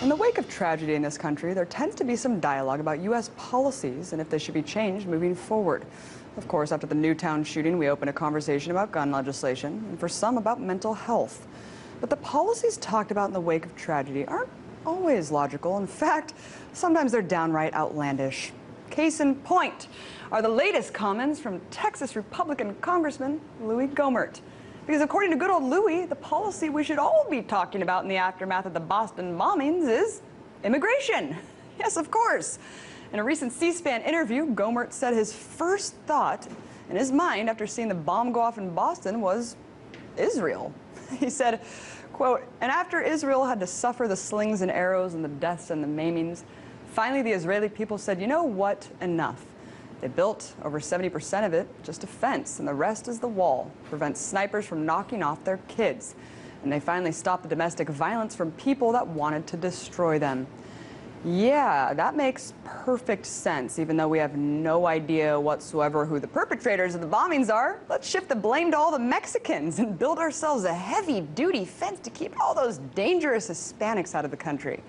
In the wake of tragedy in this country, there tends to be some dialogue about U.S. policies and if they should be changed moving forward. Of course, after the Newtown shooting, we opened a conversation about gun legislation, and for some about mental health. But the policies talked about in the wake of tragedy aren't always logical. In fact, sometimes they're downright outlandish. Case in point are the latest comments from Texas Republican Congressman Louis Gohmert. Because according to good old Louis, the policy we should all be talking about in the aftermath of the Boston bombings is immigration. Yes, of course. In a recent C-SPAN interview, Gohmert said his first thought in his mind after seeing the bomb go off in Boston was Israel. He said, quote, "And after Israel had to suffer the slings and arrows and the deaths and the maimings, finally the Israeli people said, you know what, enough. They built over 70% of it just a fence, and the rest is the wall, prevents snipers from knocking off their kids. And they finally stopped the domestic violence from people that wanted to destroy them." Yeah, that makes perfect sense. Even though we have no idea whatsoever who the perpetrators of the bombings are, let's shift the blame to all the Mexicans and build ourselves a heavy-duty fence to keep all those dangerous Hispanics out of the country.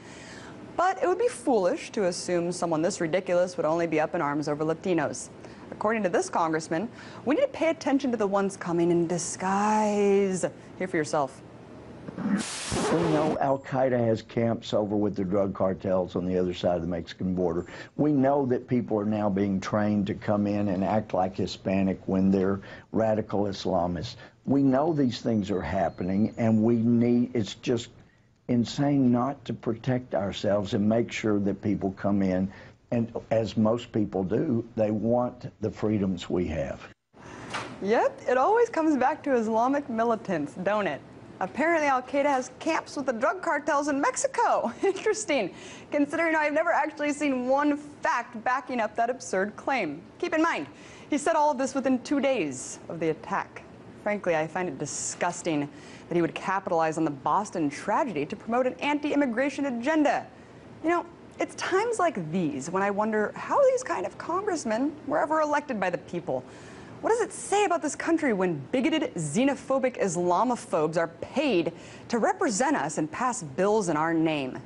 But it would be foolish to assume someone this ridiculous would only be up in arms over Latinos. According to this congressman, we need to pay attention to the ones coming in disguise. Hear for yourself. We know Al-Qaeda has camps over with the drug cartels on the other side of the Mexican border. We know that people are now being trained to come in and act like Hispanic when they're radical Islamists. We know these things are happening, and it's just insane not to protect ourselves and make sure that people come in, and as most people do, they want the freedoms we have. Yep, it always comes back to Islamic militants, don't it? Apparently Al-Qaeda has camps with the drug cartels in Mexico. Interesting, considering I've never actually seen one fact backing up that absurd claim. Keep in mind, he said all of this within 2 days of the attack. Frankly, I find it disgusting that he would capitalize on the Boston tragedy to promote an anti-immigration agenda. You know, it's times like these when I wonder how these kind of congressmen were ever elected by the people. What does it say about this country when bigoted, xenophobic Islamophobes are paid to represent us and pass bills in our name?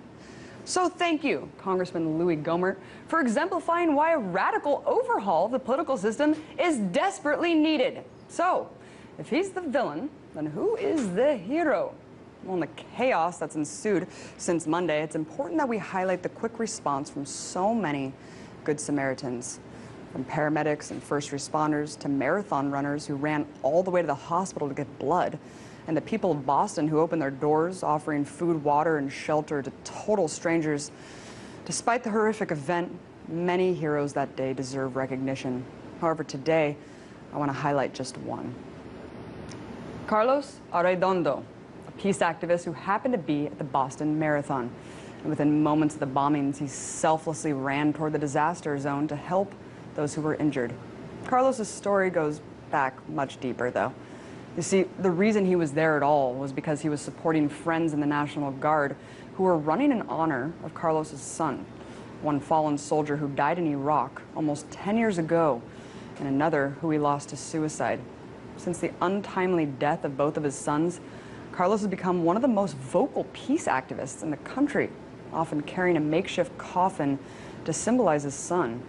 So thank you, Congressman Louis Gohmert, for exemplifying why a radical overhaul of the political system is desperately needed. So, if he's the villain, then who is the hero? Well, in the chaos that's ensued since Monday, it's important that we highlight the quick response from so many good Samaritans. From paramedics and first responders to marathon runners who ran all the way to the hospital to get blood, and the people of Boston who opened their doors offering food, water, and shelter to total strangers. Despite the horrific event, many heroes that day deserve recognition. However, today, I want to highlight just one. Carlos Arredondo, a peace activist who happened to be at the Boston Marathon. And within moments of the bombings, he selflessly ran toward the disaster zone to help those who were injured. Carlos's story goes back much deeper, though. You see, the reason he was there at all was because he was supporting friends in the National Guard who were running in honor of Carlos's son, one fallen soldier who died in Iraq almost 10 years ago, and another who he lost to suicide. Since the untimely death of both of his sons, Carlos has become one of the most vocal peace activists in the country, often carrying a makeshift coffin to symbolize his son.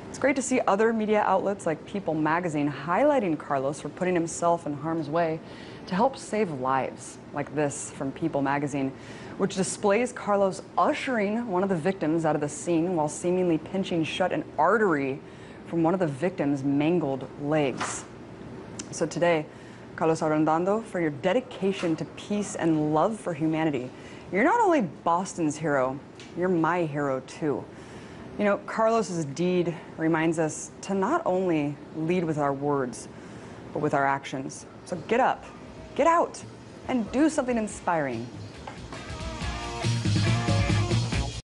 It's great to see other media outlets like People magazine highlighting Carlos for putting himself in harm's way to help save lives, like this from People magazine, which displays Carlos ushering one of the victims out of the scene while seemingly pinching shut an artery from one of the victim's mangled legs. So today, Carlos Arredondo, for your dedication to peace and love for humanity, you're not only Boston's hero, you're my hero too. You know, Carlos's deed reminds us to not only lead with our words, but with our actions. So get up, get out, and do something inspiring.